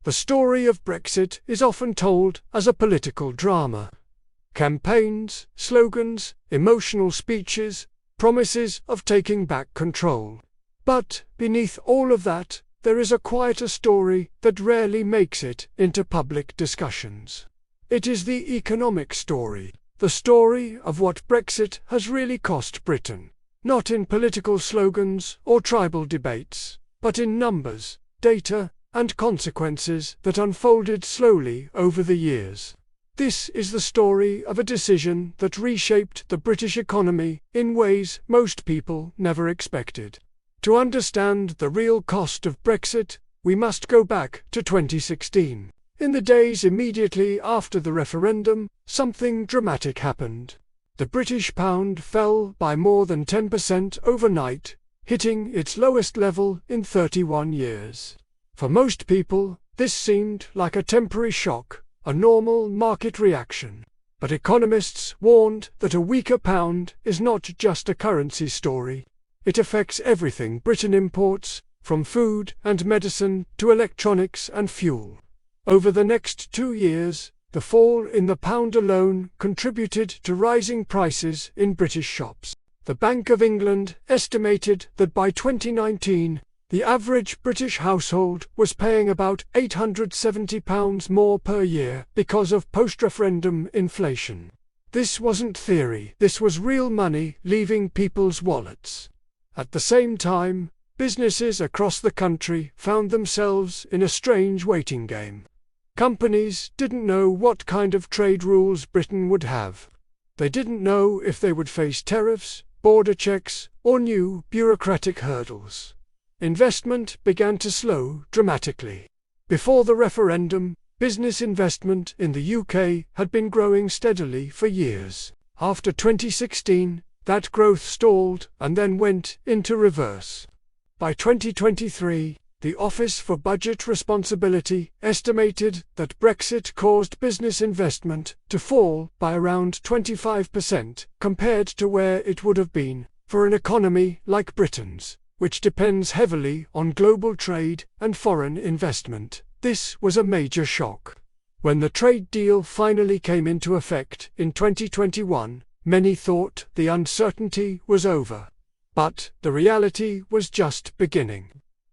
The story of Brexit is often told as a political drama. Campaigns, slogans, emotional speeches, promises of taking back control. But beneath all of that, there is a quieter story that rarely makes it into public discussions. It is the economic story, the story of what Brexit has really cost Britain, not in political slogans or tribal debates, but in numbers, data, and consequences that unfolded slowly over the years. This is the story of a decision that reshaped the British economy in ways most people never expected. To understand the real cost of Brexit, we must go back to 2016. In the days immediately after the referendum, something dramatic happened. The British pound fell by more than 10% overnight, hitting its lowest level in 31 years. For most people, this seemed like a temporary shock, a normal market reaction. But economists warned that a weaker pound is not just a currency story. It affects everything Britain imports, from food and medicine to electronics and fuel. Over the next 2 years, the fall in the pound alone contributed to rising prices in British shops. The Bank of England estimated that by 2019, the average British household was paying about £870 more per year because of post-referendum inflation. This wasn't theory, this was real money leaving people's wallets. At the same time, businesses across the country found themselves in a strange waiting game. Companies didn't know what kind of trade rules Britain would have. They didn't know if they would face tariffs, border checks, or new bureaucratic hurdles. Investment began to slow dramatically. Before the referendum, business investment in the UK had been growing steadily for years. After 2016, that growth stalled and then went into reverse. By 2023, the Office for Budget Responsibility estimated that Brexit caused business investment to fall by around 25% compared to where it would have been for an economy like Britain's, which depends heavily on global trade and foreign investment. This was a major shock. When the trade deal finally came into effect in 2021, many thought the uncertainty was over. But the reality was just beginning.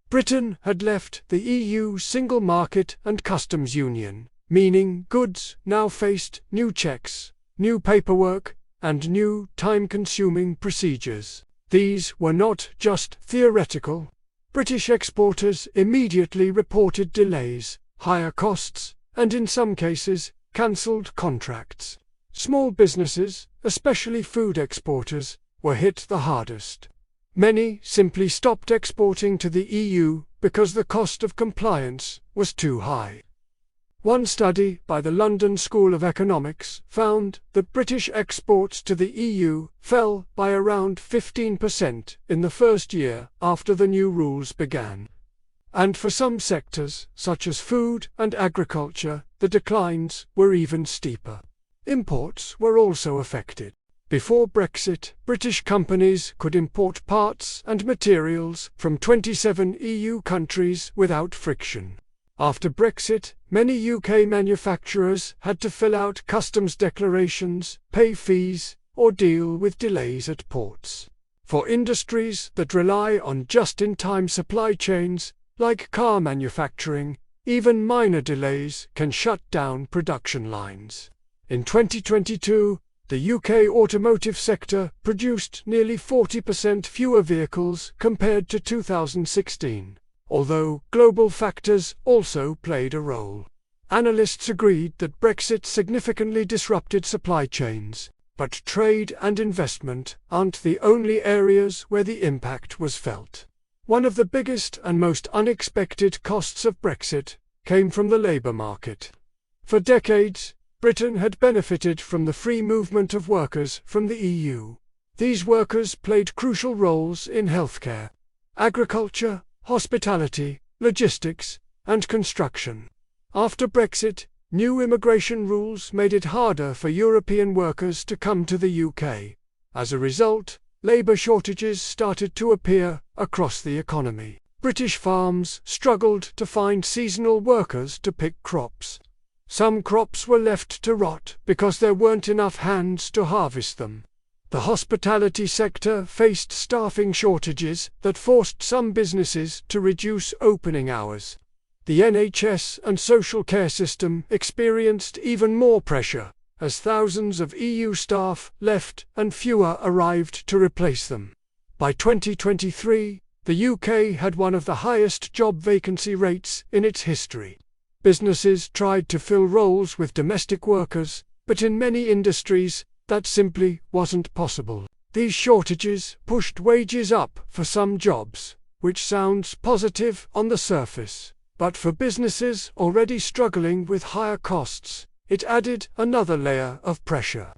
Britain had left the EU single market and customs union, meaning goods now faced new checks, new paperwork, and new time-consuming procedures. These were not just theoretical. British exporters immediately reported delays, higher costs, and in some cases, cancelled contracts. Small businesses, especially food exporters, were hit the hardest. Many simply stopped exporting to the EU because the cost of compliance was too high. One study by the London School of Economics found that British exports to the EU fell by around 15% in the first year after the new rules began. And for some sectors, such as food and agriculture, the declines were even steeper. Imports were also affected. Before Brexit, British companies could import parts and materials from 27 EU countries without friction. After Brexit, many UK manufacturers had to fill out customs declarations, pay fees, or deal with delays at ports. For industries that rely on just-in-time supply chains, like car manufacturing, even minor delays can shut down production lines. In 2022, the UK automotive sector produced nearly 40% fewer vehicles compared to 2016, although global factors also played a role. Analysts agreed that Brexit significantly disrupted supply chains, but trade and investment aren't the only areas where the impact was felt. One of the biggest and most unexpected costs of Brexit came from the labour market. For decades, Britain had benefited from the free movement of workers from the EU. These workers played crucial roles in healthcare, agriculture, hospitality, logistics, and construction. After Brexit, new immigration rules made it harder for European workers to come to the UK. As a result, labour shortages started to appear across the economy. British farms struggled to find seasonal workers to pick crops. Some crops were left to rot because there weren't enough hands to harvest them. The hospitality sector faced staffing shortages that forced some businesses to reduce opening hours. The NHS and social care system experienced even more pressure, as thousands of EU staff left and fewer arrived to replace them. By 2023, the UK had one of the highest job vacancy rates in its history. Businesses tried to fill roles with domestic workers, but in many industries, that simply wasn't possible. These shortages pushed wages up for some jobs, which sounds positive on the surface. But for businesses already struggling with higher costs, it added another layer of pressure.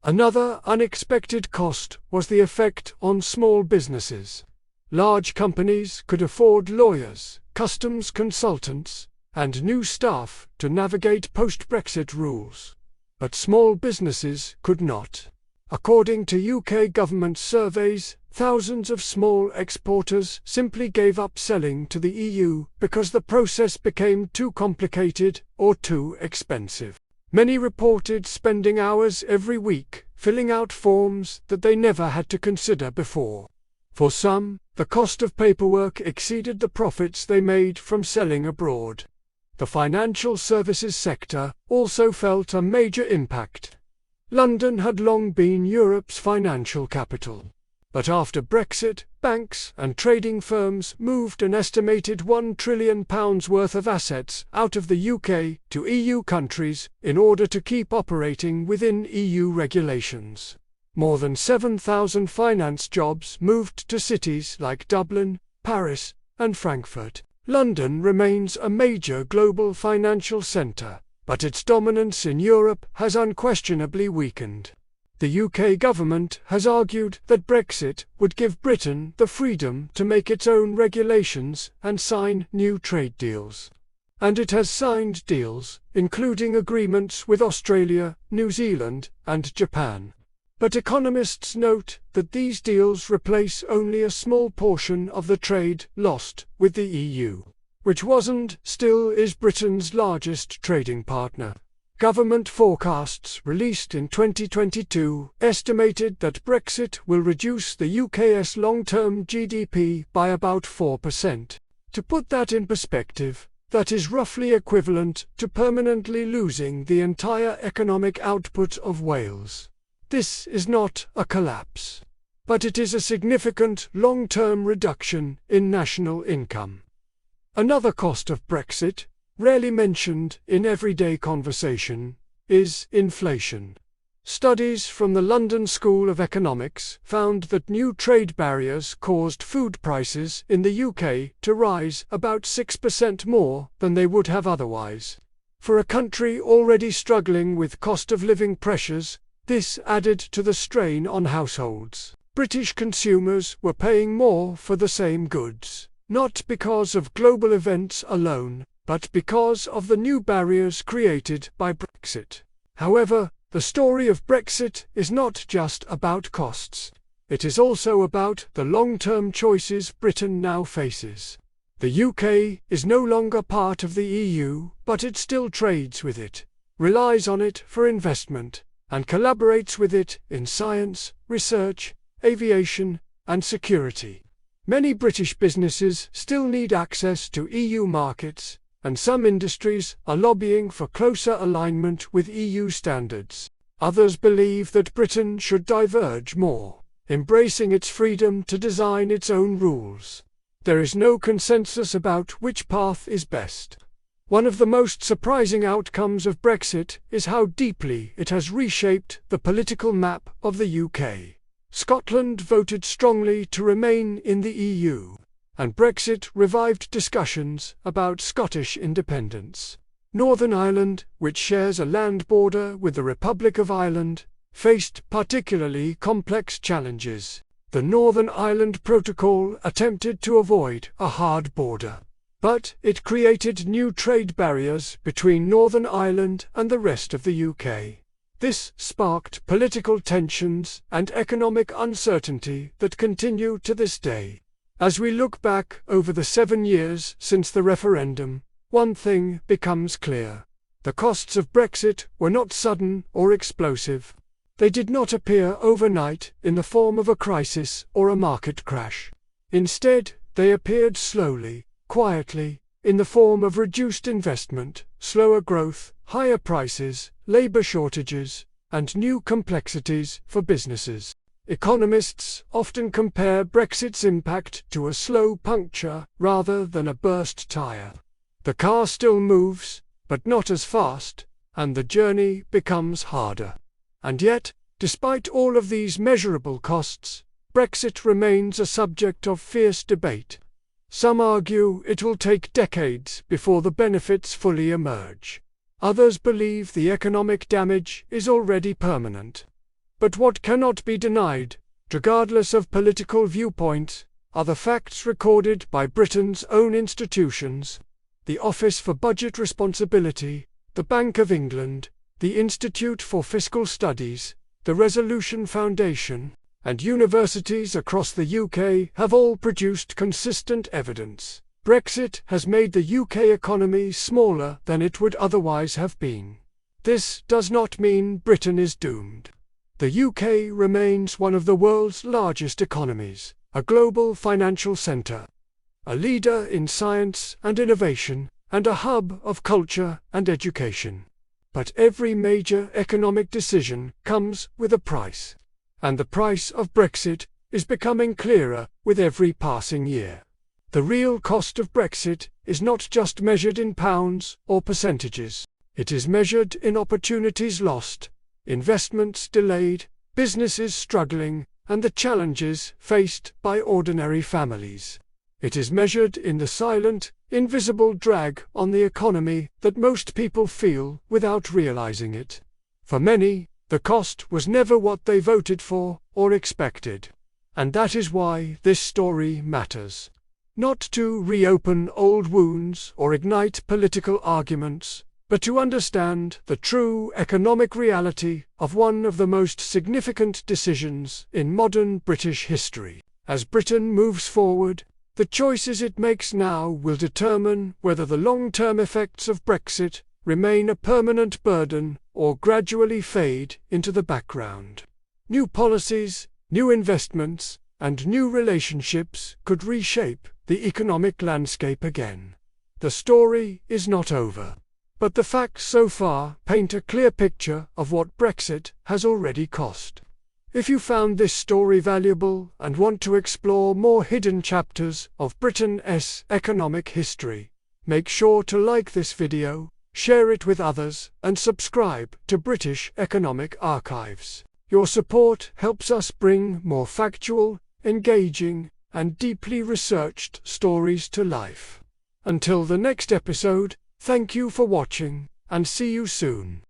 Another unexpected cost was the effect on small businesses. Large companies could afford lawyers, customs consultants, and new staff to navigate post-Brexit rules. But small businesses could not. According to UK government surveys, thousands of small exporters simply gave up selling to the EU because the process became too complicated or too expensive. Many reported spending hours every week filling out forms that they never had to consider before. For some, the cost of paperwork exceeded the profits they made from selling abroad. The financial services sector also felt a major impact. London had long been Europe's financial capital. But after Brexit, banks and trading firms moved an estimated £1 trillion worth of assets out of the UK to EU countries in order to keep operating within EU regulations. More than 7,000 finance jobs moved to cities like Dublin, Paris, and Frankfurt. London remains a major global financial centre, but its dominance in Europe has unquestionably weakened. The UK government has argued that Brexit would give Britain the freedom to make its own regulations and sign new trade deals. And it has signed deals, including agreements with Australia, New Zealand, and Japan. But economists note that these deals replace only a small portion of the trade lost with the EU, which was and still is Britain's largest trading partner. Government forecasts released in 2022 estimated that Brexit will reduce the UK's long-term GDP by about 4%. To put that in perspective, that is roughly equivalent to permanently losing the entire economic output of Wales. This is not a collapse, but it is a significant long-term reduction in national income. Another cost of Brexit, rarely mentioned in everyday conversation, is inflation. Studies from the London School of Economics found that new trade barriers caused food prices in the UK to rise about 6% more than they would have otherwise. For a country already struggling with cost of living pressures, this added to the strain on households. British consumers were paying more for the same goods, not because of global events alone, but because of the new barriers created by Brexit. However, the story of Brexit is not just about costs. It is also about the long-term choices Britain now faces. The UK is no longer part of the EU, but it still trades with it, relies on it for investment, and collaborates with it in science, research, aviation, and security. Many British businesses still need access to EU markets, and some industries are lobbying for closer alignment with EU standards. Others believe that Britain should diverge more, embracing its freedom to design its own rules. There is no consensus about which path is best. One of the most surprising outcomes of Brexit is how deeply it has reshaped the political map of the UK. Scotland voted strongly to remain in the EU, and Brexit revived discussions about Scottish independence. Northern Ireland, which shares a land border with the Republic of Ireland, faced particularly complex challenges. The Northern Ireland Protocol attempted to avoid a hard border, but it created new trade barriers between Northern Ireland and the rest of the UK. This sparked political tensions and economic uncertainty that continue to this day. As we look back over the 7 years since the referendum, one thing becomes clear. The costs of Brexit were not sudden or explosive. They did not appear overnight in the form of a crisis or a market crash. Instead, they appeared slowly, quietly, in the form of reduced investment, slower growth, higher prices, labor shortages, and new complexities for businesses. Economists often compare Brexit's impact to a slow puncture rather than a burst tire. The car still moves, but not as fast, and the journey becomes harder. And yet, despite all of these measurable costs, Brexit remains a subject of fierce debate. Some argue it will take decades before the benefits fully emerge. Others believe the economic damage is already permanent. But what cannot be denied, regardless of political viewpoint, are the facts recorded by Britain's own institutions: the Office for Budget Responsibility, the Bank of England, the Institute for Fiscal Studies, the Resolution Foundation, and universities across the UK have all produced consistent evidence. Brexit has made the UK economy smaller than it would otherwise have been. This does not mean Britain is doomed. The UK remains one of the world's largest economies, a global financial centre, a leader in science and innovation, and a hub of culture and education. But every major economic decision comes with a price, and the price of Brexit is becoming clearer with every passing year. The real cost of Brexit is not just measured in pounds or percentages. It is measured in opportunities lost, investments delayed, businesses struggling, and the challenges faced by ordinary families. It is measured in the silent, invisible drag on the economy that most people feel without realizing it. For many, the cost was never what they voted for or expected. And that is why this story matters. Not to reopen old wounds or ignite political arguments, but to understand the true economic reality of one of the most significant decisions in modern British history. As Britain moves forward, the choices it makes now will determine whether the long-term effects of Brexit remain a permanent burden or gradually fade into the background. New policies, new investments, and new relationships could reshape the economic landscape again. The story is not over. But the facts so far paint a clear picture of what Brexit has already cost. If you found this story valuable and want to explore more hidden chapters of Britain's economic history, make sure to like this video, share it with others, and subscribe to British Economic Archives. Your support helps us bring more factual, engaging, and deeply researched stories to life. Until the next episode, thank you for watching, and see you soon.